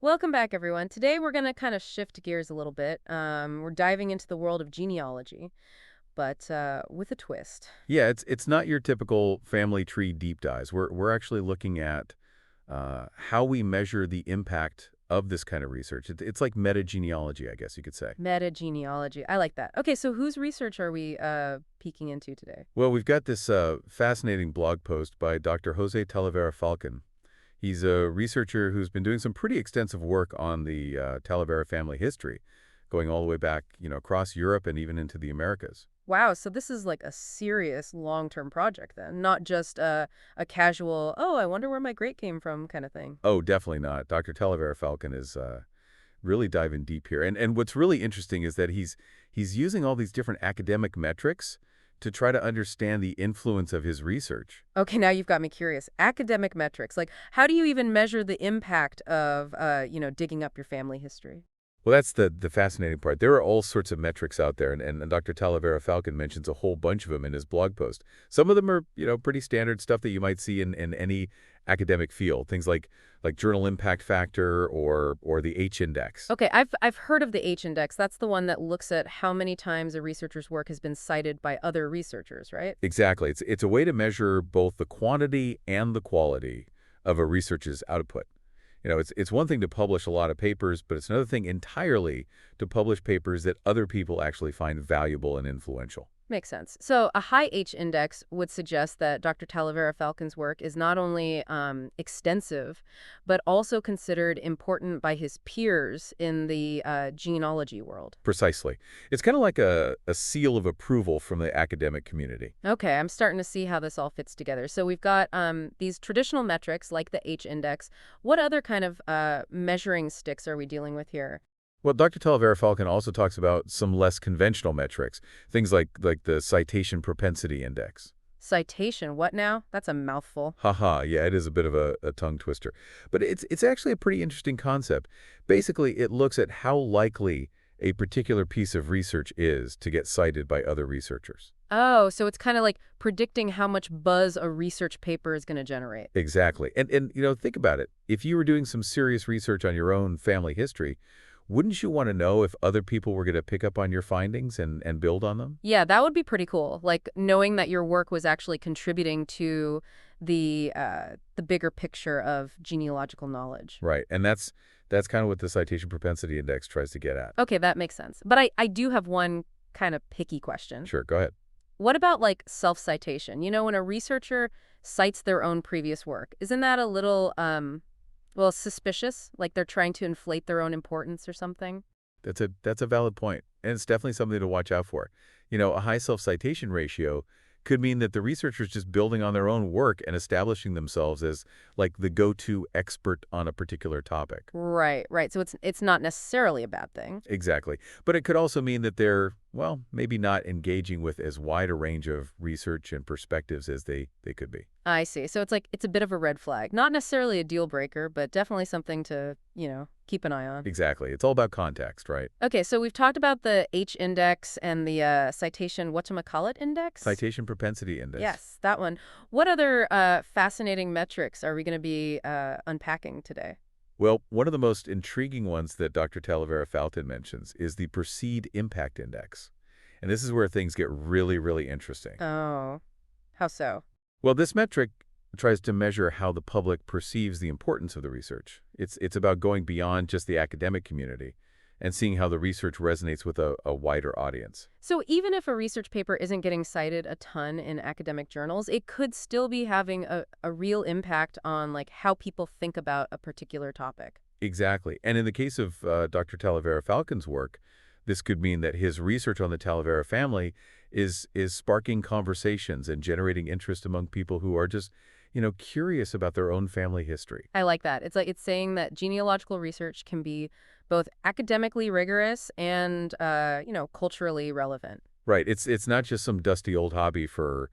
Welcome back, everyone. Today we're going to kind of shift gears a little bit. We're diving into the world of genealogy, but with a twist. Yeah, it's not your typical family tree deep dives. We're actually looking at how we measure the impact of this kind of research. It's like metagenealogy, I guess you could say. Metagenealogy. I like that. Okay, so whose research are we peeking into today? Well, we've got this fascinating blog post by Dr. Jose Talavera Falcon. He's a researcher who's been doing some pretty extensive work on the Talavera family history, going all the way back, across Europe and even into the Americas. Wow, so this is like a serious long-term project then, not just a casual, oh, I wonder where my great came from kind of thing. Oh, definitely not. Dr. Talavera Falcon is really diving deep here. And what's really interesting is that he's using all these different academic metrics to try to understand the influence of his research. Okay, now you've got me curious. Academic metrics, like how do you even measure the impact of, digging up your family history? Well, that's the fascinating part. There are all sorts of metrics out there, and Dr. Talavera Falcon mentions a whole bunch of them in his blog post. Some of them are, pretty standard stuff that you might see in any academic field, things like journal impact factor or the H index. Okay, I've heard of the H index. That's the one that looks at how many times a researcher's work has been cited by other researchers, right? Exactly. It's a way to measure both the quantity and the quality of a researcher's output. It's one thing to publish a lot of papers, but it's another thing entirely to publish papers that other people actually find valuable and influential. Makes sense. So a high H index would suggest that Dr. Talavera Falcon's work is not only extensive, but also considered important by his peers in the genealogy world. Precisely. It's kind of like a seal of approval from the academic community. Okay, I'm starting to see how this all fits together. So we've got these traditional metrics like the H index. What other kind of measuring sticks are we dealing with here? Well, Dr. Talavera Falcon also talks about some less conventional metrics, things like the citation propensity index. Citation, what now? That's a mouthful. Haha, yeah, it is a bit of a tongue twister. But it's actually a pretty interesting concept. Basically, it looks at how likely a particular piece of research is to get cited by other researchers. Oh, so it's kind of like predicting how much buzz a research paper is going to generate. Exactly. And think about it. If you were doing some serious research on your own family history, wouldn't you want to know if other people were going to pick up on your findings and build on them? Yeah, that would be pretty cool. Like knowing that your work was actually contributing to the bigger picture of genealogical knowledge. Right. And that's kind of what the citation propensity index tries to get at. Okay, that makes sense. But I do have one kind of picky question. Sure, go ahead. What about like self-citation? When a researcher cites their own previous work, isn't that a little well, suspicious, like they're trying to inflate their own importance or something? That's a valid point, and it's definitely something to watch out for. A high self-citation ratio could mean that the researcher's just building on their own work and establishing themselves as like the go-to expert on a particular topic. Right, right. So it's not necessarily a bad thing. Exactly. But it could also mean that they're, well, maybe not engaging with as wide a range of research and perspectives as they could be. I see. So it's like it's a bit of a red flag. Not necessarily a deal breaker, but definitely something to, keep an eye on. Exactly. It's all about context, right? Okay, so we've talked about the H index and the citation whatchamacallit index? Citation propensity index. Yes, that one. What other fascinating metrics are we going to be unpacking today? Well, one of the most intriguing ones that Dr. Talavera Falcon mentions is the perceived impact index. And this is where things get really, really interesting. Oh, how so? Well, this metric tries to measure how the public perceives the importance of the research. It's about going beyond just the academic community and seeing how the research resonates with a wider audience. So even if a research paper isn't getting cited a ton in academic journals, it could still be having a real impact on like how people think about a particular topic. Exactly. And in the case of Dr. Talavera Falcon's work, this could mean that his research on the Talavera family is sparking conversations and generating interest among people who are just, curious about their own family history. I like that. It's like it's saying that genealogical research can be both academically rigorous and culturally relevant. Right. It's not just some dusty old hobby for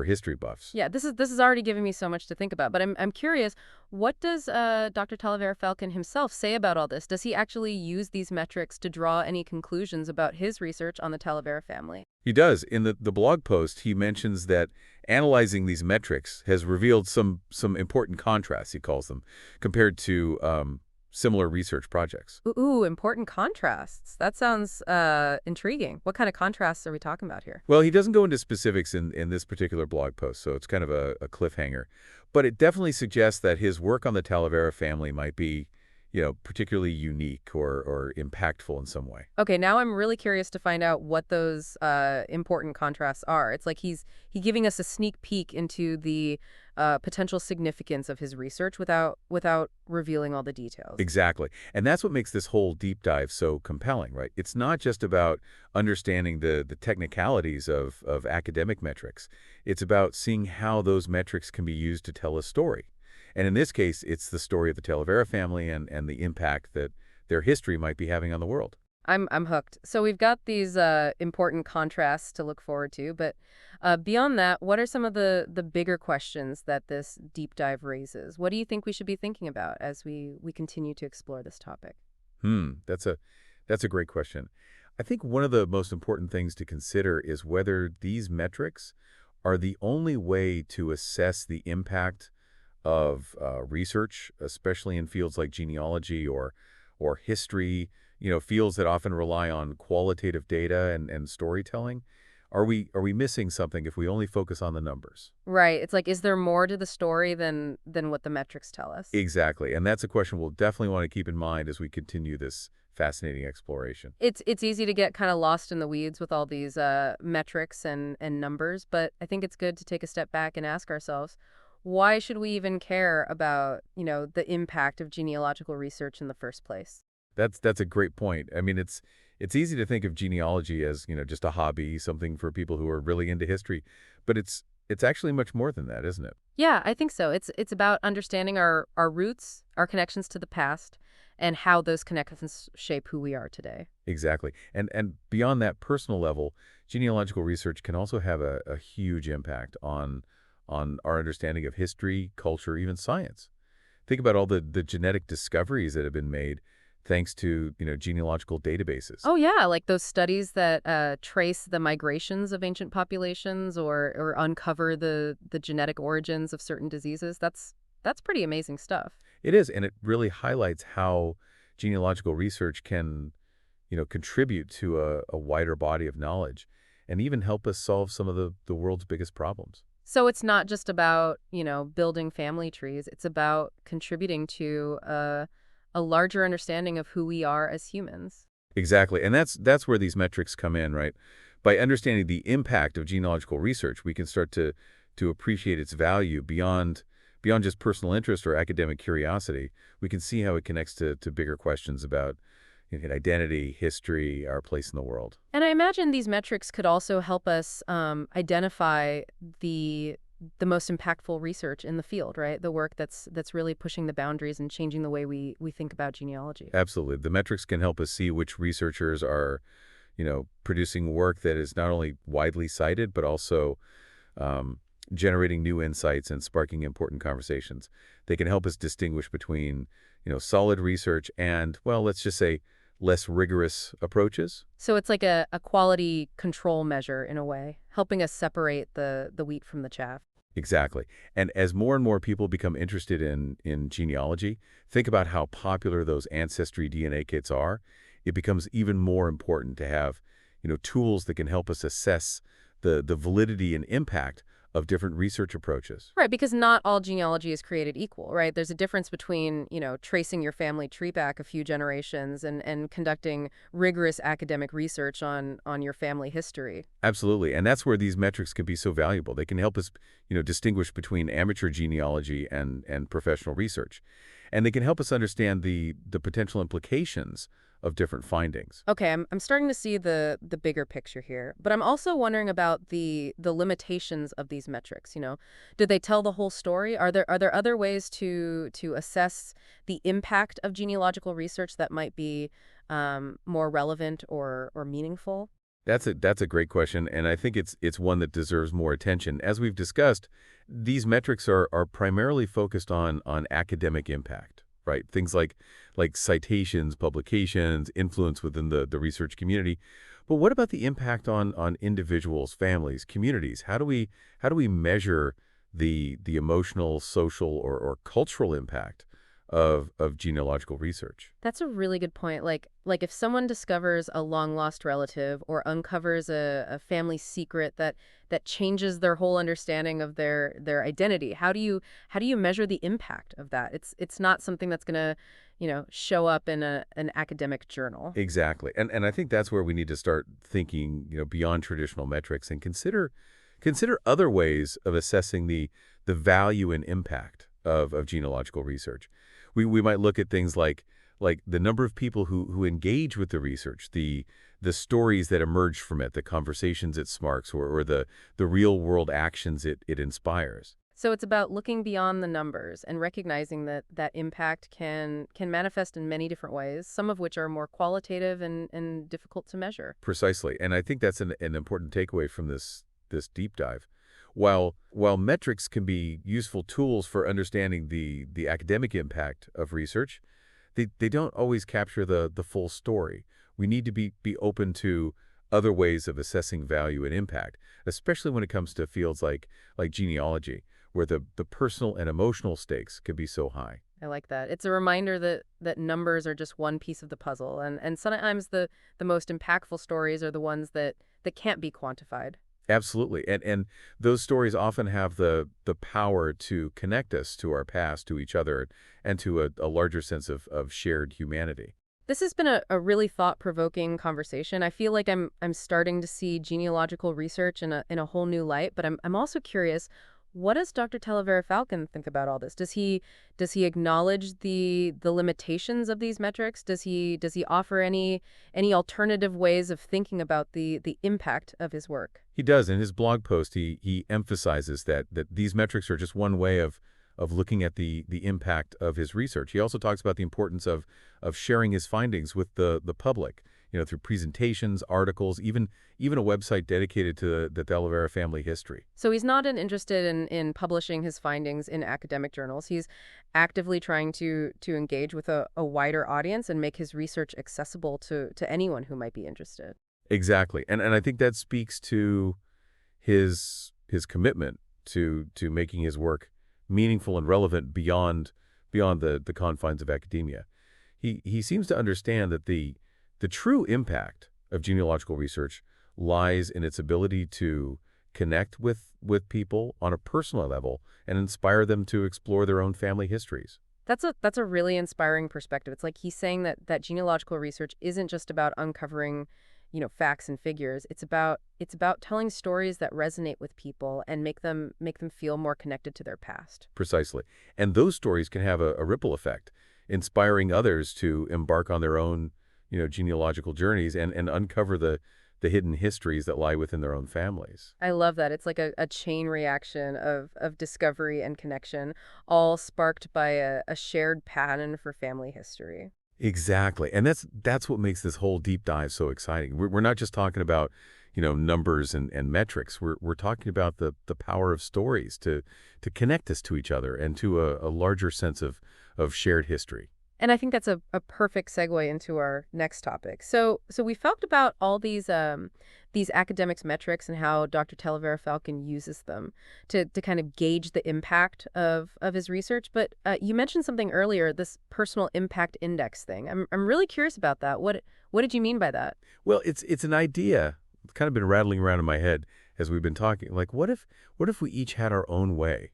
history buffs. Yeah, this is already giving me so much to think about. But I'm curious, what does Dr. Talavera Falcon himself say about all this? Does he actually use these metrics to draw any conclusions about his research on the Talavera family? He does. In the blog post, he mentions that analyzing these metrics has revealed some important contrasts, he calls them, compared to similar research projects. Ooh, important contrasts. That sounds intriguing. What kind of contrasts are we talking about here? Well, he doesn't go into specifics in this particular blog post, so it's kind of a cliffhanger. But it definitely suggests that his work on the Talavera family might be, particularly unique or impactful in some way. Okay, now I'm really curious to find out what those important contrasts are. It's like he's giving us a sneak peek into the potential significance of his research without revealing all the details. Exactly. And that's what makes this whole deep dive so compelling, right? It's not just about understanding the technicalities of academic metrics. It's about seeing how those metrics can be used to tell a story. And in this case, it's the story of the Talavera family and the impact that their history might be having on the world. I'm hooked. So we've got these important contrasts to look forward to, but beyond that, what are some of the bigger questions that this deep dive raises? What do you think we should be thinking about as we continue to explore this topic? That's a great question. I think one of the most important things to consider is whether these metrics are the only way to assess the impact of research, especially in fields like genealogy or history, fields that often rely on qualitative data and storytelling. Are we missing something if we only focus on the numbers? Right. It's like, is there more to the story than what the metrics tell us? Exactly. And that's a question we'll definitely want to keep in mind as we continue this fascinating exploration. It's easy to get kind of lost in the weeds with all these metrics and numbers, but I think it's good to take a step back and ask ourselves, why should we even care about, the impact of genealogical research in the first place? That's a great point. I mean, it's easy to think of genealogy as, just a hobby, something for people who are really into history, but it's actually much more than that, isn't it? Yeah, I think so. It's about understanding our roots, our connections to the past, and how those connections shape who we are today. Exactly. And beyond that personal level, genealogical research can also have a huge impact on our understanding of history, culture, even science. Think about all the genetic discoveries that have been made thanks to, genealogical databases. Oh yeah, like those studies that trace the migrations of ancient populations or uncover the genetic origins of certain diseases. That's pretty amazing stuff. It is, and it really highlights how genealogical research can, contribute to a wider body of knowledge and even help us solve some of the world's biggest problems. So it's not just about, building family trees. It's about contributing to a larger understanding of who we are as humans. Exactly, and that's where these metrics come in, right? By understanding the impact of genealogical research, we can start to appreciate its value beyond just personal interest or academic curiosity. We can see how it connects to bigger questions about identity, history, our place in the world. And I imagine these metrics could also help us identify the most impactful research in the field, right? The work that's really pushing the boundaries and changing the way we think about genealogy. Absolutely. The metrics can help us see which researchers are, producing work that is not only widely cited, but also generating new insights and sparking important conversations. They can help us distinguish between, solid research and, well, let's just say, less rigorous approaches. So it's like a quality control measure in a way, helping us separate the wheat from the chaff. Exactly. And as more and more people become interested in genealogy, think about how popular those ancestry DNA kits are. It becomes even more important to have, tools that can help us assess the validity and impact of different research approaches. Right, because not all genealogy is created equal, right? There's a difference between, tracing your family tree back a few generations and conducting rigorous academic research on your family history. Absolutely. And that's where these metrics can be so valuable. They can help us, distinguish between amateur genealogy and professional research. And they can help us understand the potential implications of different findings. Okay, I'm starting to see the bigger picture here, but I'm also wondering about the limitations of these metrics. Do they tell the whole story? Are there other ways to assess the impact of genealogical research that might be more relevant or meaningful? That's a great question, and I think it's one that deserves more attention. As we've discussed, these metrics are primarily focused on academic impact, right? Things like citations, publications, influence within the research community. But what about the impact on individuals, families, communities? How do we measure the emotional, social, or cultural impact of genealogical research. That's a really good point. Like if someone discovers a long-lost relative or uncovers a family secret that changes their whole understanding of their identity, how do you measure the impact of that? It's not something that's going to, show up in an academic journal. Exactly. And I think that's where we need to start thinking, beyond traditional metrics and consider other ways of assessing the value and impact of genealogical research. We might look at things like the number of people who engage with the research, the stories that emerge from it, the conversations it sparks, or the real world actions it inspires. So it's about looking beyond the numbers and recognizing that impact can manifest in many different ways, some of which are more qualitative and difficult to measure. Precisely. And I think that's an important takeaway from this deep dive. While metrics can be useful tools for understanding the academic impact of research, they don't always capture the full story. We need to be open to other ways of assessing value and impact, especially when it comes to fields like genealogy, where the personal and emotional stakes can be so high. I like that. It's a reminder that numbers are just one piece of the puzzle, and sometimes the most impactful stories are the ones that can't be quantified. Absolutely. And those stories often have the power to connect us to our past, to each other, and to a larger sense of shared humanity. This has been a really thought-provoking conversation. I feel like I'm starting to see genealogical research in a whole new light, but I'm also curious, what does Dr. Talavera Falcon think about all this? Does he acknowledge the limitations of these metrics? Does he offer any alternative ways of thinking about the impact of his work? He does. In his blog post, he emphasizes that these metrics are just one way of looking at the impact of his research. He also talks about the importance of sharing his findings with the public, through presentations, articles, even a website dedicated to the Talavera family history. So he's not interested in publishing his findings in academic journals. He's actively trying to engage with a wider audience and make his research accessible to anyone who might be interested. Exactly. And I think that speaks to his commitment to making his work meaningful and relevant beyond the confines of academia. He seems to understand that the true impact of genealogical research lies in its ability to connect with people on a personal level and inspire them to explore their own family histories. That's a really inspiring perspective. It's like he's saying that genealogical research isn't just about uncovering, facts and figures. It's about telling stories that resonate with people and make them feel more connected to their past. Precisely. And those stories can have a ripple effect, inspiring others to embark on their own, genealogical journeys and uncover the hidden histories that lie within their own families. I love that. It's like a chain reaction of discovery and connection, all sparked by a shared pattern for family history. Exactly. And that's what makes this whole deep dive so exciting. We're not just talking about, numbers and metrics. We're talking about the power of stories to connect us to each other and to a larger sense of shared history. And I think that's a perfect segue into our next topic. So we've talked about all these academics metrics and how Dr. Talavera Falcon uses them to kind of gauge the impact of his research. But you mentioned something earlier, this personal impact index thing. I'm really curious about that. What did you mean by that? Well, it's an idea. It's kind of been rattling around in my head as we've been talking. Like, what if we each had our own way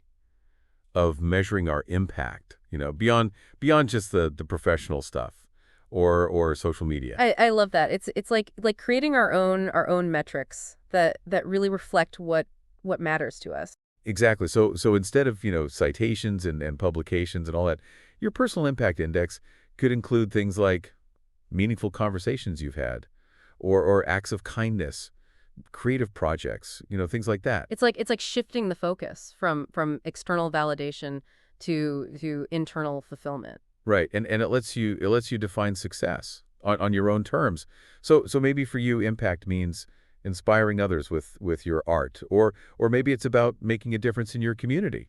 of measuring our impact, beyond just the professional stuff or social media. I love that. It's like creating our own metrics that really reflect what matters to us. Exactly. So instead of, citations and publications and all that, your personal impact index could include things like meaningful conversations you've had or acts of kindness, creative projects, things like that. It's like shifting the focus from external validation to internal fulfillment. Right. And it lets you define success on your own terms. So maybe for you, impact means inspiring others with your art, or maybe it's about making a difference in your community,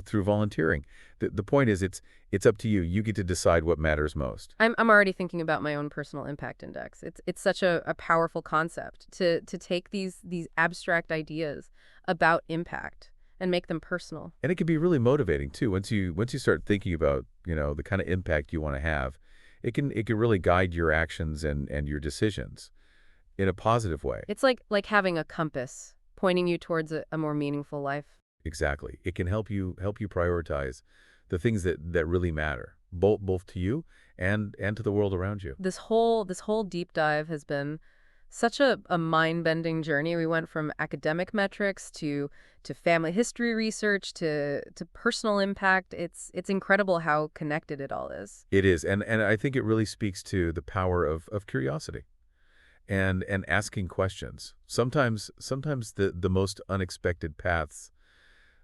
through volunteering. The point is it's up to you. You get to decide what matters most. I'm already thinking about my own personal impact index. It's such a powerful concept to take these abstract ideas about impact and make them personal. And it can be really motivating too. Once you start thinking about, the kind of impact you want to have, it can really guide your actions and your decisions in a positive way. It's like having a compass pointing you towards a more meaningful life. Exactly. It can help you prioritize the things that really matter, both to you and to the world around you. This whole deep dive has been such a mind-bending journey. We went from academic metrics to family history research to personal impact. It's incredible how connected it all is. It is, and I think it really speaks to the power of curiosity and asking questions. Sometimes the most unexpected paths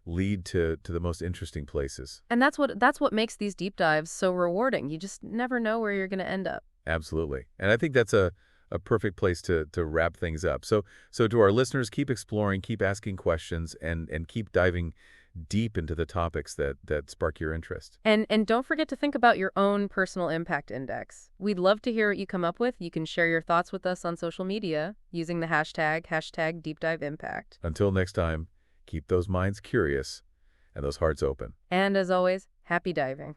lead to the most interesting places. And that's what makes these deep dives so rewarding. You just never know where you're going to end up. Absolutely. And I think that's a perfect place to wrap things up. So to our listeners, keep exploring, keep asking questions, and keep diving deep into the topics that spark your interest. And don't forget to think about your own personal impact index. We'd love to hear what you come up with. You can share your thoughts with us on social media using the hashtag Deep Dive Impact. Until next time, keep those minds curious and those hearts open. And as always, happy diving.